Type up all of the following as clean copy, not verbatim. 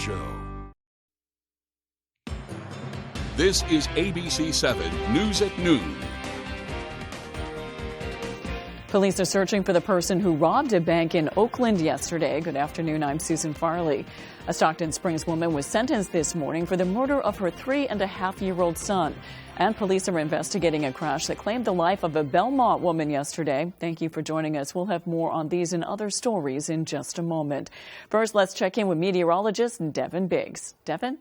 Show. This is ABC 7 News at Noon. Police are searching for the person who robbed a bank in Oakland yesterday. Good afternoon, I'm Susan Farley. A Stockton Springs woman was sentenced this morning for the murder of her 3.5-year-old son. And police are investigating a crash that claimed the life of a Belmont woman yesterday. Thank you for joining us. We'll have more on these and other stories in just a moment. First, let's check in with meteorologist Devin Biggs. Devin?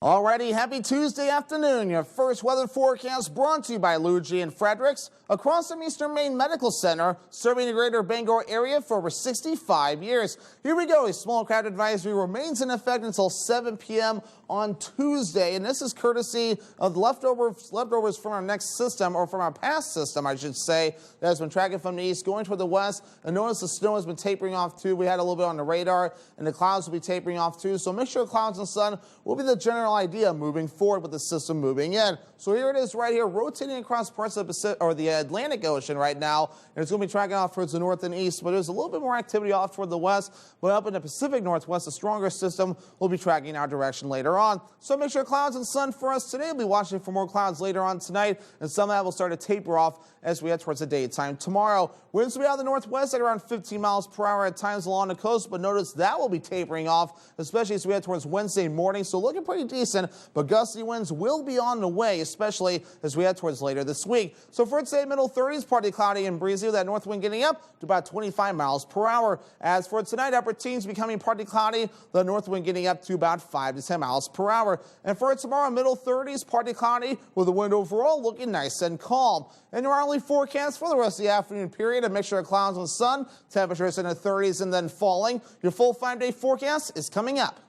Alrighty, happy Tuesday afternoon. Your first weather forecast brought to you by Luigi and Fredericks, across from Eastern Maine Medical Center, serving the greater Bangor area for over 65 years. Here we go. A small crowd advisory remains in effect until 7 p.m. on Tuesday, and this is courtesy of leftovers from our next system, or from our past system, I should say, that has been tracking from the east going toward the west. And notice the snow has been tapering off too. We had a little bit on the radar, and the clouds will be tapering off too. So mixture of clouds and sun will be the general idea moving forward with the system moving in. So here it is right here, rotating across parts of the Pacific, or the Atlantic Ocean right now, and it's going to be tracking off towards the north and east, but there's a little bit more activity off toward the west, but up in the Pacific Northwest, a stronger system will be tracking our direction later on. So make sure clouds and sun for us today. We'll be watching for more clouds later on tonight, and some of that will start to taper off as we head towards the daytime tomorrow. Winds will be out of the northwest at around 15 miles per hour at times along the coast, but notice that will be tapering off, especially as we head towards Wednesday morning. So looking pretty decent, but gusty winds will be on the way, especially as we head towards later this week. So for today, middle 30s, partly cloudy and breezy with that north wind getting up to about 25 miles per hour. As for tonight, upper teens becoming partly cloudy, the north wind getting up to about 5 to 10 miles per hour. And for tomorrow, middle 30s, partly cloudy with the wind overall looking nice and calm. And your hourly forecast for the rest of the afternoon period, a mixture of clouds and sun, temperatures in the 30s and then falling. Your full 5-day forecast is coming up.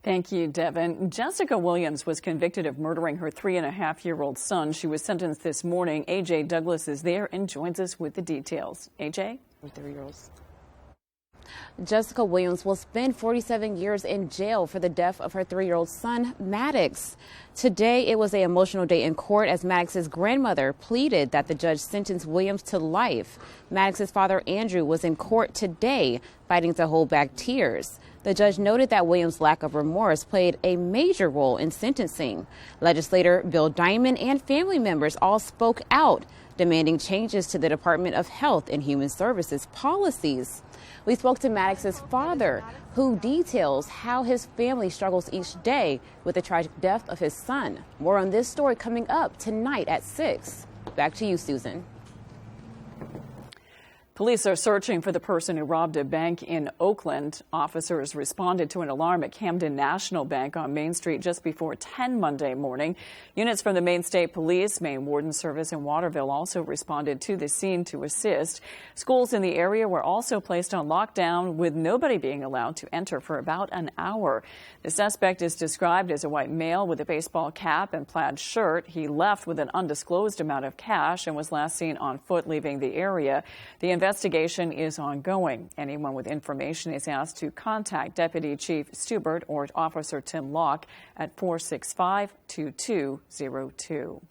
Thank you, Devin. Jessica Williams was convicted of murdering her 3.5-year-old son. She was sentenced this morning. A.J. Douglas is there and joins us with the details. A.J.? 3-year-olds. Jessica Williams will spend 47 years in jail for the death of her 3-year-old son, Maddox. Today, it was an emotional day in court as Maddox's grandmother pleaded that the judge sentence Williams to life. Maddox's father, Andrew, was in court today, fighting to hold back tears. The judge noted that Williams' lack of remorse played a major role in sentencing. Legislator Bill Diamond and family members all spoke out, demanding changes to the Department of Health and Human Services policies. We spoke to Maddox's father, who details how his family struggles each day with the tragic death of his son. More on this story coming up tonight at 6. Back to you, Susan. Police are searching for the person who robbed a bank in Oakland. Officers responded to an alarm at Camden National Bank on Main Street just before 10 Monday morning. Units from the Maine State Police, Maine Warden Service, and Waterville also responded to the scene to assist. Schools in the area were also placed on lockdown, with nobody being allowed to enter for about an hour. The suspect is described as a white male with a baseball cap and plaid shirt. He left with an undisclosed amount of cash and was last seen on foot leaving the area. The investigation is ongoing. Anyone with information is asked to contact Deputy Chief Stubert or Officer Tim Locke at 465-2202.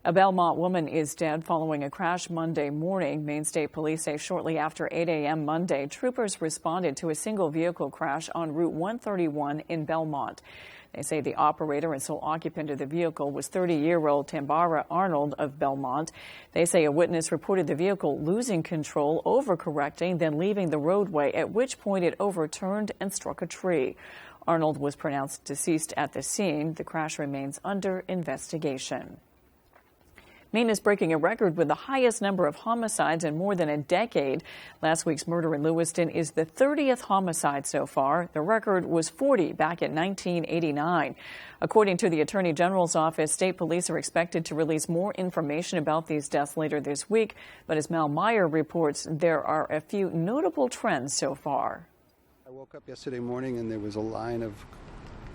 A Belmont woman is dead following a crash Monday morning. Maine State Police say shortly after 8 a.m. Monday, troopers responded to a single vehicle crash on Route 131 in Belmont. They say the operator and sole occupant of the vehicle was 30-year-old Tambara Arnold of Belmont. They say a witness reported the vehicle losing control, overcorrecting, then leaving the roadway, at which point it overturned and struck a tree. Arnold was pronounced deceased at the scene. The crash remains under investigation. Maine is breaking a record with the highest number of homicides in more than a decade. Last week's murder in Lewiston is the 30th homicide so far. The record was 40 back in 1989. According to the Attorney General's office, state police are expected to release more information about these deaths later this week. But as Mel Meyer reports, there are a few notable trends so far. I woke up yesterday morning and there was a line of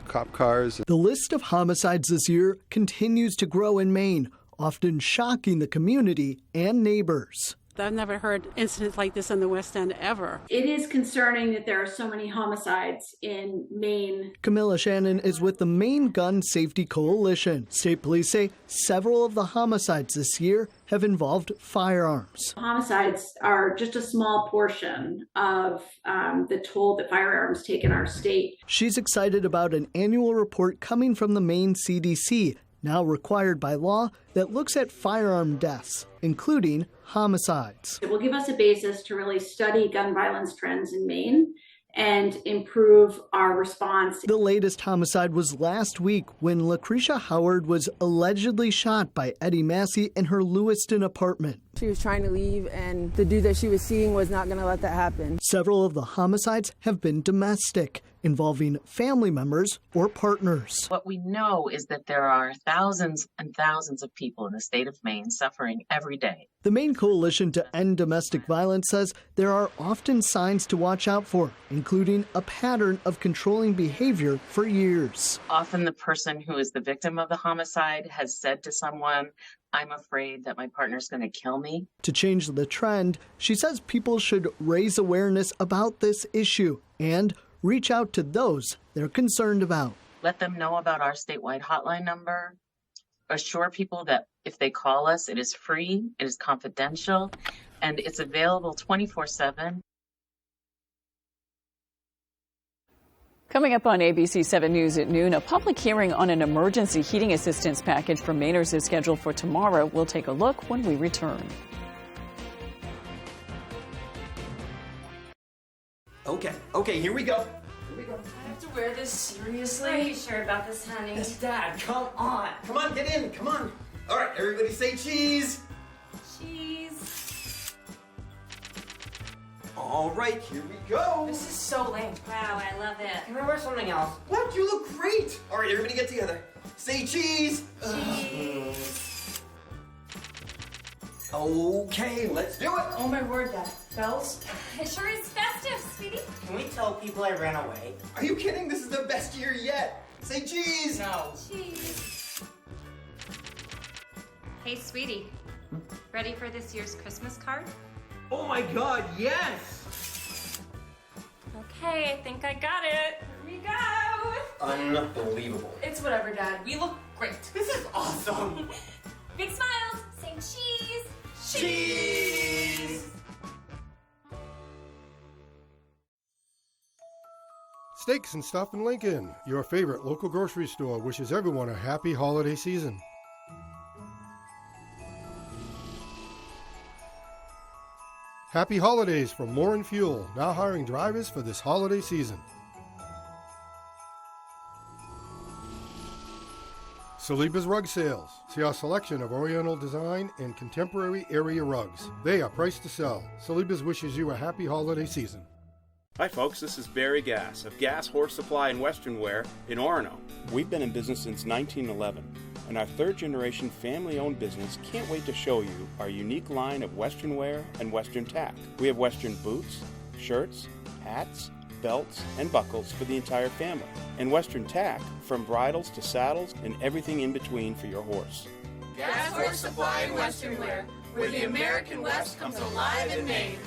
cop cars. The list of homicides this year continues to grow in Maine, often shocking the community and neighbors. I've never heard incidents like this in the West End ever. It is concerning that there are so many homicides in Maine. Camilla Shannon is with the Maine Gun Safety Coalition. State police say several of the homicides this year have involved firearms. Homicides are just a small portion of the toll that firearms take in our state. She's excited about an annual report coming from the Maine CDC, now required by law, that looks at firearm deaths, including homicides. It will give us a basis to really study gun violence trends in Maine and improve our response. The latest homicide was last week when Lucretia Howard was allegedly shot by Eddie Massey in her Lewiston apartment. She was trying to leave, and the dude that she was seeing was not going to let that happen. Several of the homicides have been domestic, involving family members or partners. What we know is that there are thousands and thousands of people in the state of Maine suffering every day. The Maine Coalition to End Domestic Violence says there are often signs to watch out for, including a pattern of controlling behavior for years. Often the person who is the victim of the homicide has said to someone, "I'm afraid that my partner's going to kill me." To change the trend, she says people should raise awareness about this issue and reach out to those they're concerned about. Let them know about our statewide hotline number. Assure people that if they call us, it is free, it is confidential, and it's available 24/7. Coming up on ABC 7 News at noon, a public hearing on an emergency heating assistance package for Mainers is scheduled for tomorrow. We'll take a look when we return. Okay, here we go. I have to wear this seriously? Are you sure about this, honey? Yes, Dad, come on. Come on, get in, come on. All right, everybody say cheese. Cheese. All right, here we go. This is so lame. Wow, I love it. Can I wear something else? What? You look great. All right, everybody get together. Say cheese. Cheese. Okay, let's do it. Oh my word, Dad. Bells? It sure is festive, sweetie. Can we tell people I ran away? Are you kidding? This is the best year yet. Say cheese. No. Cheese. Hey, sweetie. Ready for this year's Christmas card? Oh my God, yes. Okay, I think I got it. Here we go. Unbelievable. It's whatever, Dad. We look great. This is awesome. Big smiles. Saying cheese. Cheese. Steaks and Stuff in Lincoln, your favorite local grocery store, wishes everyone a happy holiday season. Happy holidays from Moore & Fuel, now hiring drivers for this holiday season. Saliba's Rug Sales. See our selection of oriental design and contemporary area rugs. They are priced to sell. Saliba's wishes you a happy holiday season. Hi folks, this is Barry Gass of Gass Horse Supply and Western Wear in Orono. We've been in business since 1911, and our third-generation family-owned business can't wait to show you our unique line of Western wear and Western tack. We have Western boots, shirts, hats, belts, and buckles for the entire family, and Western tack from bridles to saddles and everything in between for your horse. Gas Horse Supply and Western Wear, where the American West comes alive in Maine.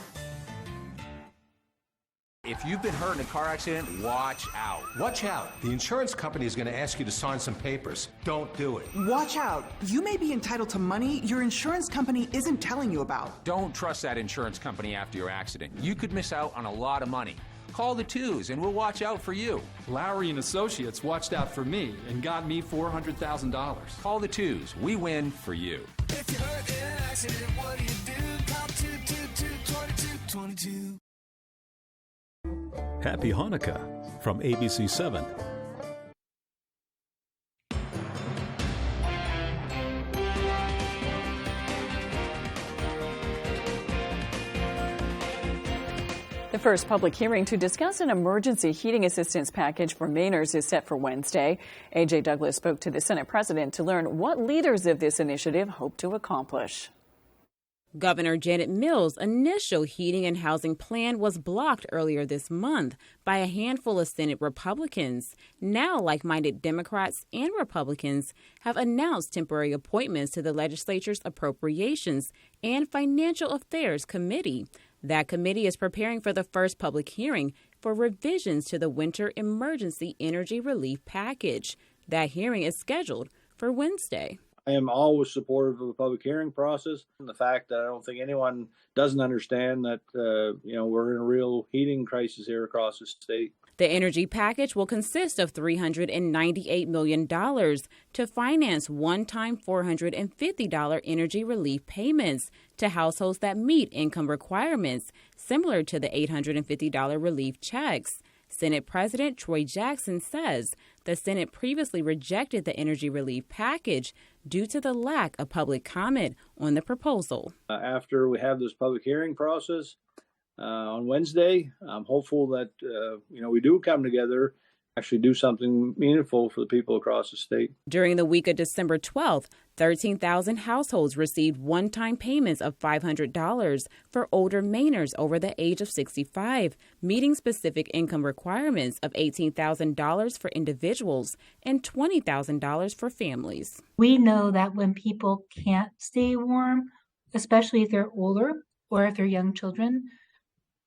If you've been hurt in a car accident, watch out. Watch out. The insurance company is going to ask you to sign some papers. Don't do it. Watch out. You may be entitled to money your insurance company isn't telling you about. Don't trust that insurance company after your accident. You could miss out on a lot of money. Call the twos and we'll watch out for you. Lowry and Associates watched out for me and got me $400,000. Call the twos. We win for you. If you're hurt in an accident, what do you do? Call 222-2222. Happy Hanukkah from ABC 7. The first public hearing to discuss an emergency heating assistance package for Mainers is set for Wednesday. A.J. Douglas spoke to the Senate president to learn what leaders of this initiative hope to accomplish. Governor Janet Mills' initial heating and housing plan was blocked earlier this month by a handful of Senate Republicans. Now, like-minded Democrats and Republicans have announced temporary appointments to the legislature's Appropriations and Financial Affairs Committee. That committee is preparing for the first public hearing for revisions to the Winter Emergency Energy Relief Package. That hearing is scheduled for Wednesday. I am always supportive of the public hearing process, and the fact that I don't think anyone doesn't understand that we're in a real heating crisis here across the state. The energy package will consist of $398 million to finance one-time $450 energy relief payments to households that meet income requirements, similar to the $850 relief checks. Senate President Troy Jackson says the Senate previously rejected the energy relief package due to the lack of public comment on the proposal. After we have this public hearing process on Wednesday, I'm hopeful that we do come together, actually do something meaningful for the people across the state. During the week of December 12th, 13,000 households received one-time payments of $500 for older Mainers over the age of 65, meeting specific income requirements of $18,000 for individuals and $20,000 for families. We know that when people can't stay warm, especially if they're older or if they're young children,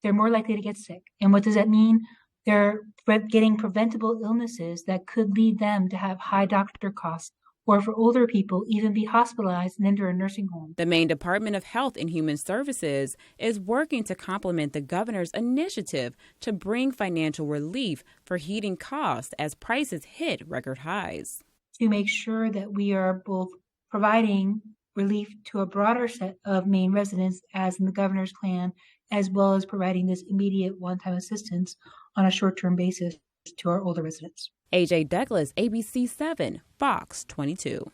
they're more likely to get sick. And what does that mean? They're getting preventable illnesses that could lead them to have high doctor costs, or for older people, even be hospitalized and enter a nursing home. The Maine Department of Health and Human Services is working to complement the governor's initiative to bring financial relief for heating costs as prices hit record highs. To make sure that we are both providing relief to a broader set of Maine residents, as in the governor's plan, as well as providing this immediate one-time assistance on a short-term basis to our older residents. AJ Douglas, ABC 7, Fox 22.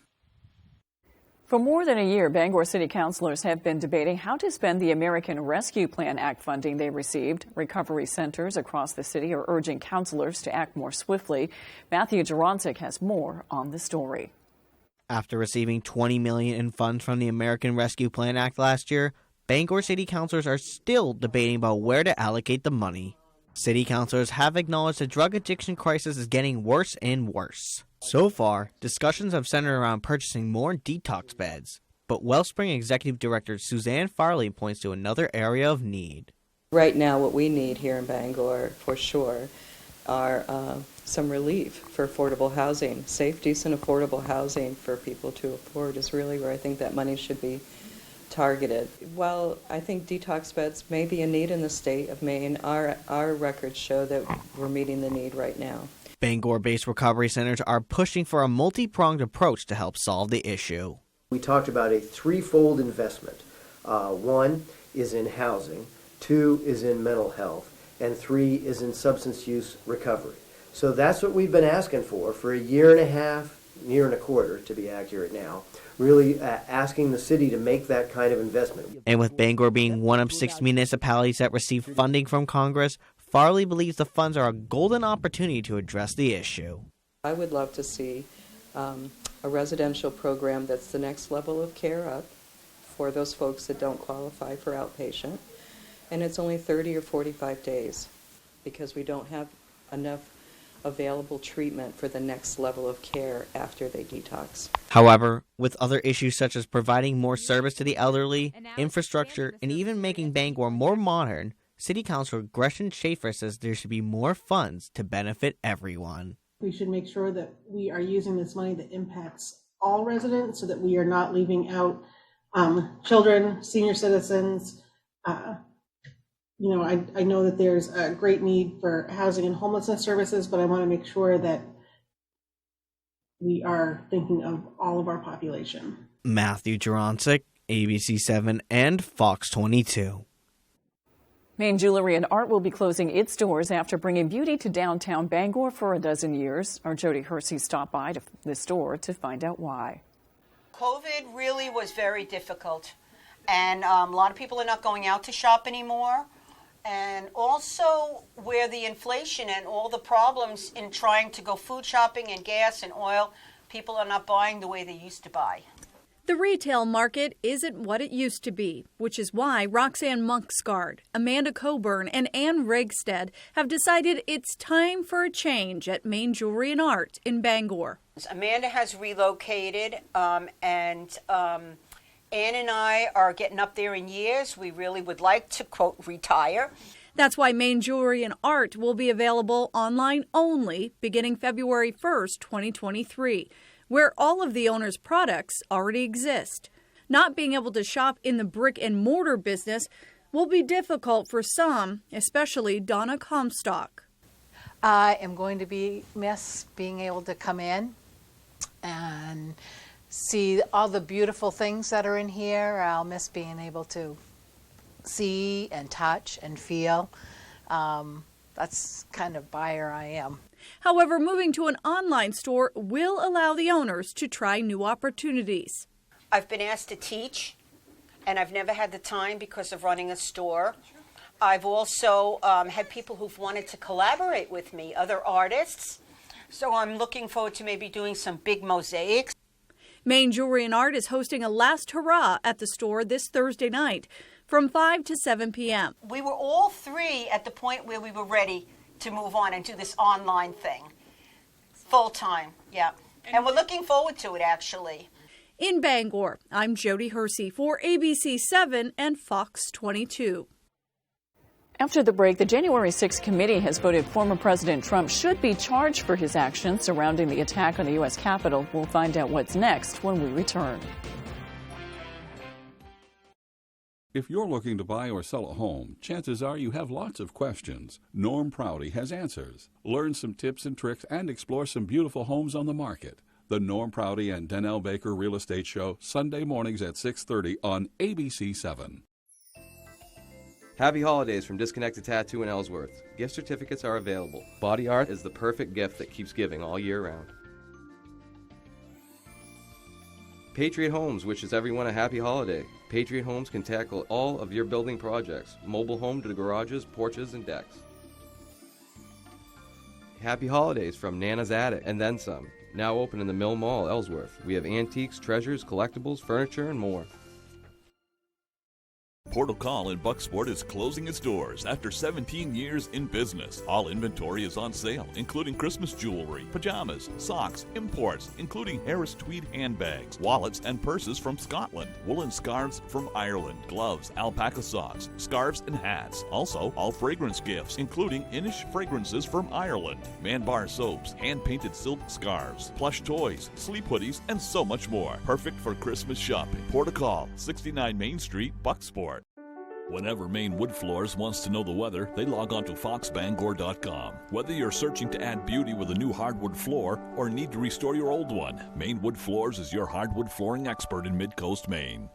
For more than a year, Bangor City Councilors have been debating how to spend the American Rescue Plan Act funding they received. Recovery centers across the city are urging councilors to act more swiftly. Matthew Jaroncic has more on the story. After receiving $20 million in funds from the American Rescue Plan Act last year, Bangor City Councilors are still debating about where to allocate the money. City councilors have acknowledged the drug addiction crisis is getting worse and worse. So far, discussions have centered around purchasing more detox beds, but Wellspring Executive Director Suzanne Farley points to another area of need. Right now, what we need here in Bangor, for sure, are some relief for affordable housing. Safe, decent, affordable housing for people to afford is really where I think that money should be targeted. Well, I think detox beds may be a need in the state of Maine. Our records show that we're meeting the need right now. Bangor-based recovery centers are pushing for a multi-pronged approach to help solve the issue. We talked about a threefold investment. One is in housing, two is in mental health, and three is in substance use recovery. So that's what we've been asking for a year and a half, year and a quarter to be accurate now, really asking the city to make that kind of investment. And with Bangor being one of 6 municipalities that receive funding from Congress, Farley believes the funds are a golden opportunity to address the issue. I would love to see a residential program that's the next level of care up for those folks that don't qualify for outpatient. And it's only 30 or 45 days because we don't have enough available treatment for the next level of care after they detox. However, with other issues such as providing more service to the elderly, infrastructure, and even making Bangor more modern, City Councilor Gretchen Schaefer says there should be more funds to benefit everyone. We should make sure that we are using this money that impacts all residents so that we are not leaving out children, senior citizens. I know that there's a great need for housing and homelessness services, but I want to make sure that we are thinking of all of our population. Matthew Jaroncic, ABC 7 and Fox 22. Maine Jewelry and Art will be closing its doors after bringing beauty to downtown Bangor for a dozen years. Our Jody Hersey stopped by to the store to find out why. COVID really was very difficult, and a lot of people are not going out to shop anymore. And also where the inflation and all the problems in trying to go food shopping and gas and oil, people are not buying the way they used to buy. The retail market isn't what it used to be, which is why Roxanne Monksgard, Amanda Coburn, and Ann Regstead have decided it's time for a change at Main Jewelry and Art in Bangor. Amanda has relocated, and Ann and I are getting up there in years. We really would like to, quote, retire. That's why Main Jewelry and Art will be available online only beginning February 1st, 2023. Where all of the owner's products already exist. Not being able to shop in the brick and mortar business will be difficult for some, especially Donna Comstock. I am going to miss being able to come in and see all the beautiful things that are in here. I'll miss being able to see and touch and feel. That's kind of buyer I am. However, moving to an online store will allow the owners to try new opportunities. I've been asked to teach, and I've never had the time because of running a store. I've also had people who've wanted to collaborate with me, other artists. So I'm looking forward to maybe doing some big mosaics. Main Jewelry and Art is hosting a last hurrah at the store this Thursday night from 5 to 7 p.m. We were all three at the point where we were ready to move on and do this online thing full time. Yeah. And we're looking forward to it, actually. In Bangor, I'm Jody Hersey for ABC 7 and Fox 22. After the break, the January 6th committee has voted former President Trump should be charged for his actions surrounding the attack on the U.S. Capitol. We'll find out what's next when we return. If you're looking to buy or sell a home, chances are you have lots of questions. Norm Prouty has answers. Learn some tips and tricks and explore some beautiful homes on the market. The Norm Prouty and Donnell Baker Real Estate Show, Sunday mornings at 6:30 on ABC 7. Happy holidays from Disconnected Tattoo in Ellsworth. Gift certificates are available. Body art is the perfect gift that keeps giving all year round. Patriot Homes wishes everyone a happy holiday. Patriot Homes can tackle all of your building projects, mobile home to garages, porches, and decks. Happy holidays from Nana's Attic and then some. Now open in the Mill Mall, Ellsworth. We have antiques, treasures, collectibles, furniture, and more. Portal Call in Bucksport is closing its doors after 17 years in business. All inventory is on sale, including Christmas jewelry, pajamas, socks, imports, including Harris tweed handbags, wallets, and purses from Scotland, woolen scarves from Ireland, gloves, alpaca socks, scarves, and hats. Also, all fragrance gifts, including Inish fragrances from Ireland, Man Bar soaps, hand-painted silk scarves, plush toys, sleep hoodies, and so much more. Perfect for Christmas shopping. Portal Call, 69 Main Street, Bucksport. Whenever Maine Wood Floors wants to know the weather, they log on to foxbangor.com. Whether you're searching to add beauty with a new hardwood floor or need to restore your old one, Maine Wood Floors is your hardwood flooring expert in Mid-Coast Maine.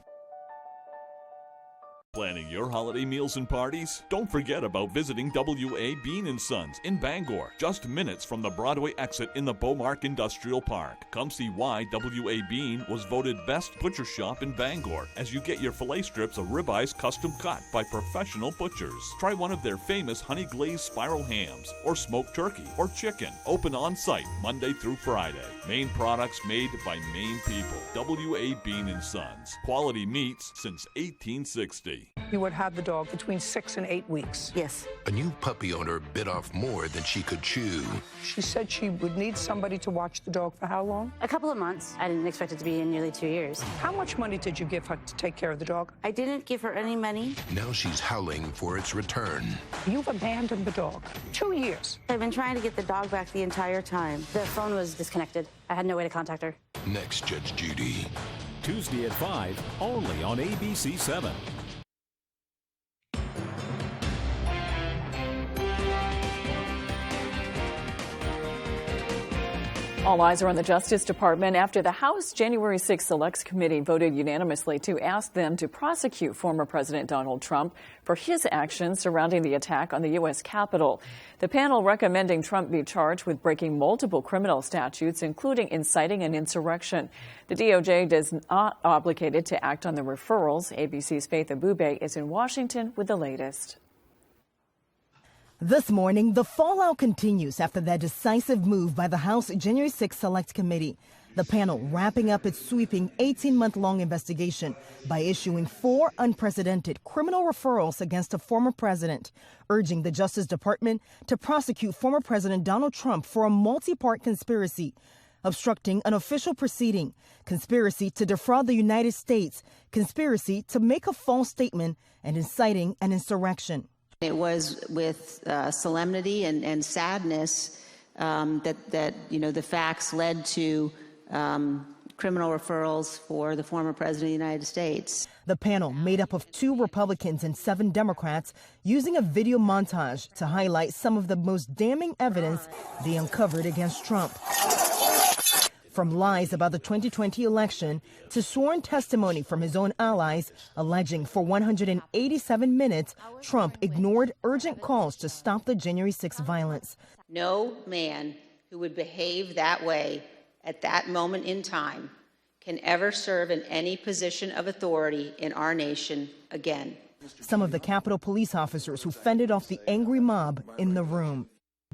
Planning your holiday meals and parties? Don't forget about visiting W.A. Bean & Sons in Bangor, just minutes from the Broadway exit in the Beaumark Industrial Park. Come see why W.A. Bean was voted best butcher shop in Bangor as you get your filet strips of ribeyes custom cut by professional butchers. Try one of their famous honey glazed spiral hams or smoked turkey or chicken. Open on site Monday through Friday. Maine products made by Maine people. W.A. Bean & Sons. Quality meats since 1860. You would have the dog between 6 and 8 weeks. Yes. A new puppy owner bit off more than she could chew. She said she would need somebody to watch the dog for how long? A couple of months. I didn't expect it to be in nearly 2 years. How much money did you give her to take care of the dog? I didn't give her any money. Now she's howling for its return. You've abandoned the dog. 2 years. I've been trying to get the dog back the entire time. The phone was disconnected. I had no way to contact her. Next, Judge Judy. Tuesday at 5, only on ABC 7. All eyes are on the Justice Department after the House January 6 Selects Committee voted unanimously to ask them to prosecute former President Donald Trump for his actions surrounding the attack on the U.S. Capitol. The panel recommending Trump be charged with breaking multiple criminal statutes, including inciting an insurrection. The DOJ is not obligated to act on the referrals. ABC's Faith Abube is in Washington with the latest. This morning, the fallout continues after their decisive move by the House January 6 Select Committee. The panel wrapping up its sweeping 18-month-long investigation by issuing 4 unprecedented criminal referrals against a former president, urging the Justice Department to prosecute former President Donald Trump for a multi-part conspiracy, obstructing an official proceeding, conspiracy to defraud the United States, conspiracy to make a false statement, and inciting an insurrection. It was with solemnity and sadness that the facts led to criminal referrals for the former president of the United States. The panel, made up of 2 Republicans and 7 Democrats, using a video montage to highlight some of the most damning evidence they uncovered against Trump. From lies about the 2020 election to sworn testimony from his own allies alleging for 187 minutes Trump ignored urgent calls to stop the January 6th violence. No man who would behave that way at that moment in time can ever serve in any position of authority in our nation again. Some of the Capitol Police officers who fended off the angry mob in the room.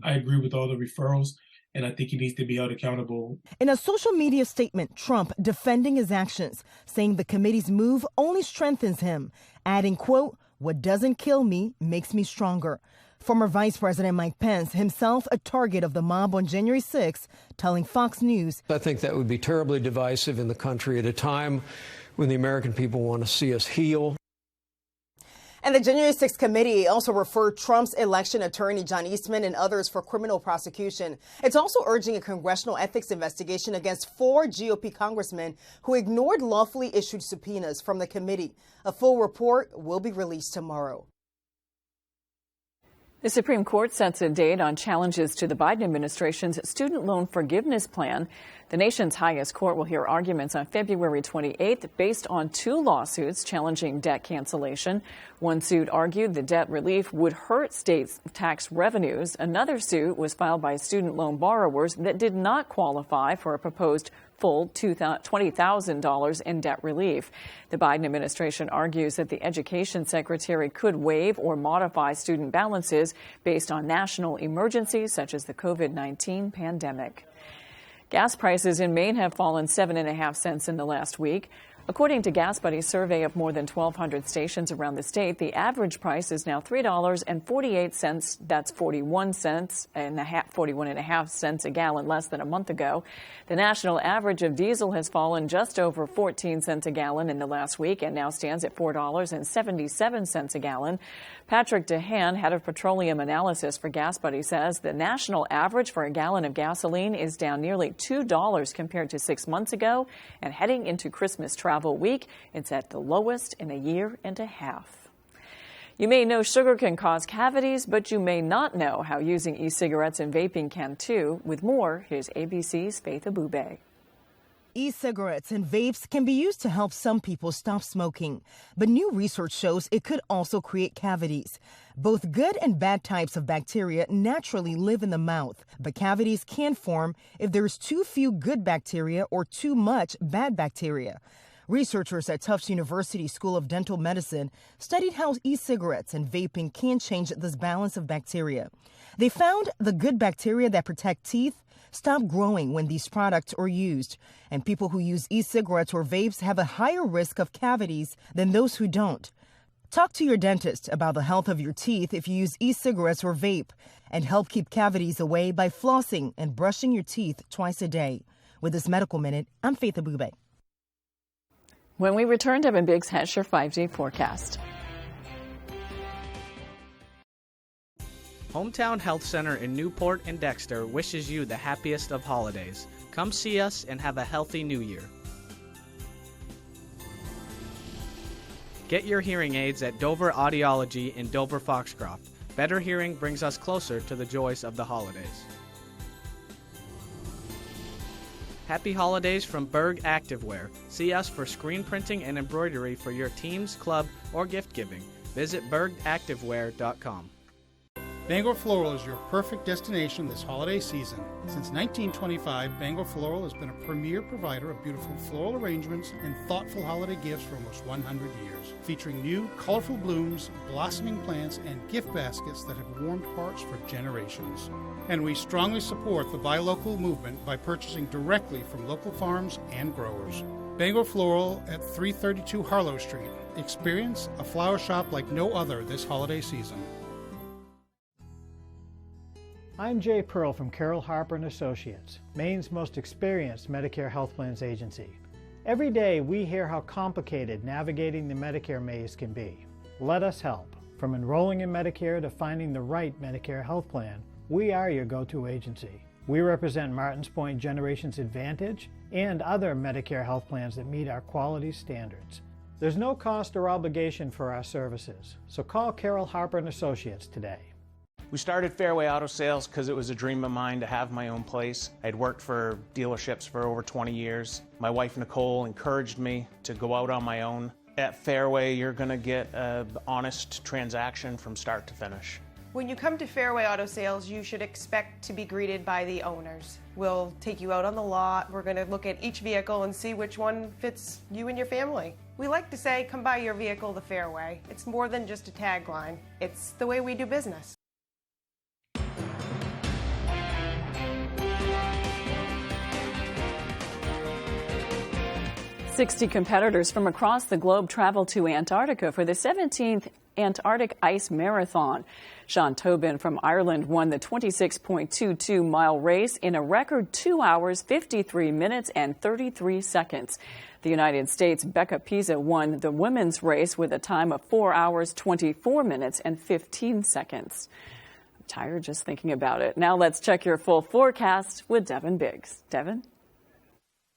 I agree with all the referrals, and I think he needs to be held accountable. In a social media statement, Trump defending his actions, saying the committee's move only strengthens him, adding, quote, "What doesn't kill me makes me stronger." Former Vice President Mike Pence, himself a target of the mob on January 6th, telling Fox News, I think that would be terribly divisive in the country at a time when the American people want to see us heal. And the January 6th committee also referred Trump's election attorney John Eastman and others for criminal prosecution. It's also urging a congressional ethics investigation against 4 GOP congressmen who ignored lawfully issued subpoenas from the committee. A full report will be released tomorrow. The Supreme Court sets a date on challenges to the Biden administration's student loan forgiveness plan. The nation's highest court will hear arguments on February 28th based on 2 lawsuits challenging debt cancellation. One suit argued the debt relief would hurt states' tax revenues. Another suit was filed by student loan borrowers that did not qualify for a proposed full $20,000 in debt relief. The Biden administration argues that the education secretary could waive or modify student balances based on national emergencies such as the COVID-19 pandemic. Gas prices in Maine have fallen 7.5 cents in the last week. According to Gas Buddy's survey of more than 1,200 stations around the state, the average price is now $3.48. That's 41 and a half cents a gallon less than a month ago. The national average of diesel has fallen just over 14 cents a gallon in the last week and now stands at $4.77 a gallon. Patrick DeHaan, head of petroleum analysis for Gas Buddy, says the national average for a gallon of gasoline is down nearly $2 compared to 6 months ago, and heading into Christmas travel week, it's at the lowest in a year and a half. You may know sugar can cause cavities, but you may not know how using e-cigarettes and vaping can too. With more, here's ABC's Faith Abube. E-cigarettes and vapes can be used to help some people stop smoking, but new research shows it could also create cavities. Both good and bad types of bacteria naturally live in the mouth, but cavities can form if there's too few good bacteria or too much bad bacteria. Researchers at Tufts University School of Dental Medicine studied how e-cigarettes and vaping can change this balance of bacteria. They found the good bacteria that protect teeth stop growing when these products are used, and people who use e-cigarettes or vapes have a higher risk of cavities than those who don't. Talk to your dentist about the health of your teeth if you use e-cigarettes or vape, and help keep cavities away by flossing and brushing your teeth twice a day. With this Medical Minute, I'm Faith Abube. When we return, Devin Biggs has your 5G forecast. Hometown Health Center in Newport and Dexter wishes you the happiest of holidays. Come see us and have a healthy new year. Get your hearing aids at Dover Audiology in Dover Foxcroft. Better hearing brings us closer to the joys of the holidays. Happy holidays from Berg Activewear. See us for screen printing and embroidery for your teams, club, or gift giving. Visit bergactivewear.com. Bangor Floral is your perfect destination this holiday season. Since 1925, Bangor Floral has been a premier provider of beautiful floral arrangements and thoughtful holiday gifts for almost 100 years, featuring new, colorful blooms, blossoming plants, and gift baskets that have warmed hearts for generations. And we strongly support the Buy Local movement by purchasing directly from local farms and growers. Bangor Floral at 332 Harlow Street. Experience a flower shop like no other this holiday season. I'm Jay Pearl from Carroll Harper & Associates, Maine's most experienced Medicare health plans agency. Every day we hear how complicated navigating the Medicare maze can be. Let us help. From enrolling in Medicare to finding the right Medicare health plan, we are your go-to agency. We represent Martins Point Generations Advantage and other Medicare health plans that meet our quality standards. There's no cost or obligation for our services, so call Carroll Harper & Associates today. We started Fairway Auto Sales because it was a dream of mine to have my own place. I'd worked for dealerships for over 20 years. My wife Nicole encouraged me to go out on my own. At Fairway, you're going to get an honest transaction from start to finish. When you come to Fairway Auto Sales, you should expect to be greeted by the owners. We'll take you out on the lot. We're going to look at each vehicle and see which one fits you and your family. We like to say, come buy your vehicle the Fairway. It's more than just a tagline. It's the way we do business. 60 competitors from across the globe travel to Antarctica for the 17th Antarctic Ice Marathon. Sean Tobin from Ireland won the 26.22-mile race in a record 2 hours, 53 minutes, and 33 seconds. The United States' Becca Pisa won the women's race with a time of 4 hours, 24 minutes, and 15 seconds. I'm tired just thinking about it. Now let's check your full forecast with Devin Biggs. Devin?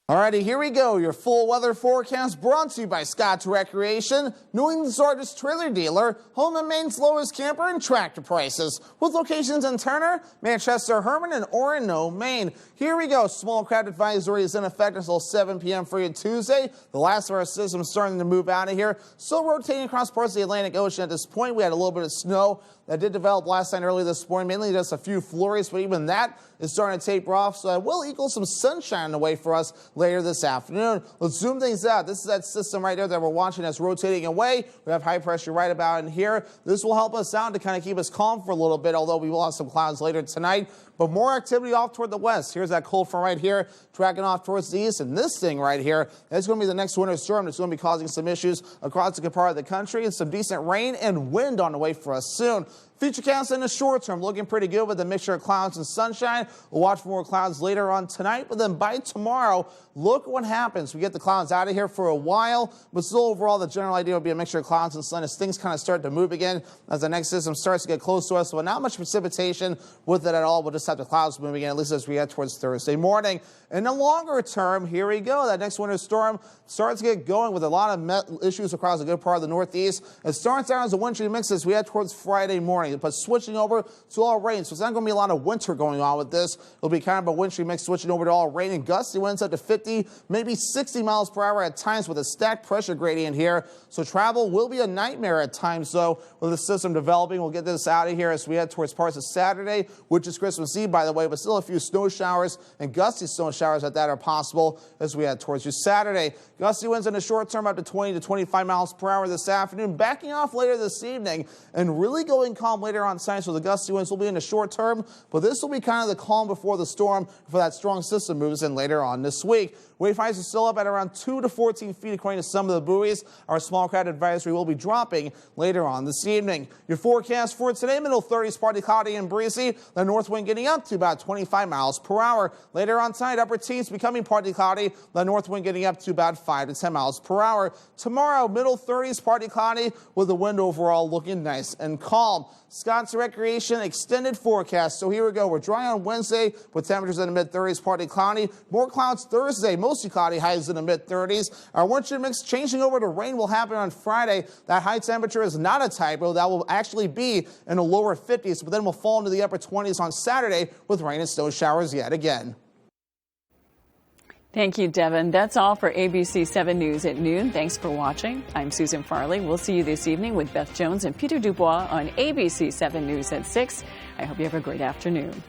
Alrighty, here we go. Your full weather forecast brought to you by Scott's Recreation, New England's largest trailer dealer, home of Maine's lowest camper and tractor prices, with locations in Turner, Manchester, Herman, and Orono, Maine. Here we go. Small crowd advisory is in effect until 7 p.m. for you Tuesday. The last of our systems starting to move out of here. Still rotating across parts of the Atlantic Ocean at this point. We had a little bit of snow that did develop last night early this morning, mainly just a few flurries, but even that is starting to taper off, so that will equal some sunshine in the way for us later this afternoon. Let's zoom things out. This is that system right there that we're watching that's rotating away. We have high pressure right about in here. This will help us out to kind of keep us calm for a little bit, although we will have some clouds later tonight. But more activity off toward the west. Here's that cold front right here, tracking off towards the east. And this thing right here, that's going to be the next winter storm that's going to be causing some issues across the part of the country, and some decent rain and wind on the way for us soon. Futurecast in the short term looking pretty good with a mixture of clouds and sunshine. We'll watch for more clouds later on tonight, but then by tomorrow, look what happens. We get the clouds out of here for a while, but still overall the general idea will be a mixture of clouds and sun as things kind of start to move again as the next system starts to get close to us. So not much precipitation with it at all. We'll just have the clouds moving in, at least as we head towards Thursday morning. In the longer term, here we go. That next winter storm starts to get going with a lot of issues across a good part of the Northeast. It starts out as a wintry mix as we head towards Friday morning, but switching over to all rain. So it's not going to be a lot of winter going on with this. It'll be kind of a wintry mix switching over to all rain and gusty winds up to 50, maybe 60 miles per hour at times with a stacked pressure gradient here. So travel will be a nightmare at times, though, with the system developing. We'll get this out of here as we head towards parts of Saturday, which is Christmas Eve, by the way, but still a few snow showers and gusty snow showers at that are possible as we head towards you Saturday. Gusty winds in the short term up to 20 to 25 miles per hour this afternoon, backing off later this evening and really going calm later on tonight. So the gusty winds will be in the short term, but this will be kind of the calm before the storm before that strong system moves in later on this week. Wave heights are still up at around 2 to 14 feet according to some of the buoys. Our small crowd advisory will be dropping later on this evening. Your forecast for today, middle 30s, partly cloudy and breezy. The north wind getting up to about 25 miles per hour. Later on tonight, upper teens becoming partly cloudy. The north wind getting up to about 5 to 10 miles per hour. Tomorrow, middle 30s, partly cloudy with the wind overall looking nice and calm. Scott's Recreation extended forecast. So here we go. We're dry on Wednesday with temperatures in the mid-30s, partly cloudy. More clouds Thursday, mostly cloudy, highs in the mid-30s. Our winter mix changing over to rain will happen on Friday. That high temperature is not a typo. That will actually be in the lower 50s, but then we'll fall into the upper 20s on Saturday with rain and snow showers yet again. Thank you, Devin. That's all for ABC 7 News at noon. Thanks for watching. I'm Susan Farley. We'll see you this evening with Beth Jones and Peter Dubois on ABC 7 News at 6. I hope you have a great afternoon.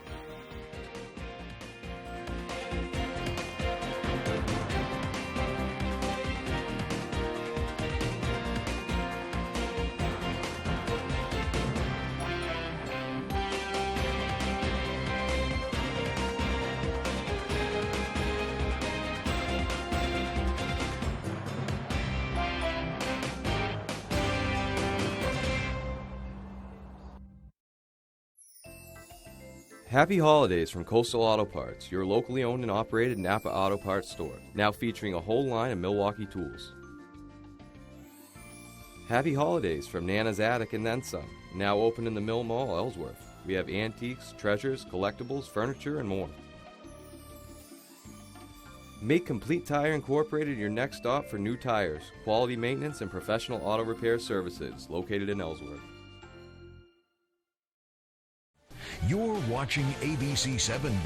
Happy holidays from Coastal Auto Parts, your locally owned and operated Napa Auto Parts store, now featuring a whole line of Milwaukee tools. Happy holidays from Nana's Attic and Then Some, now open in the Mill Mall, Ellsworth. We have antiques, treasures, collectibles, furniture, and more. Make Complete Tire Incorporated your next stop for new tires, quality maintenance, and professional auto repair services, located in Ellsworth. You're watching ABC 7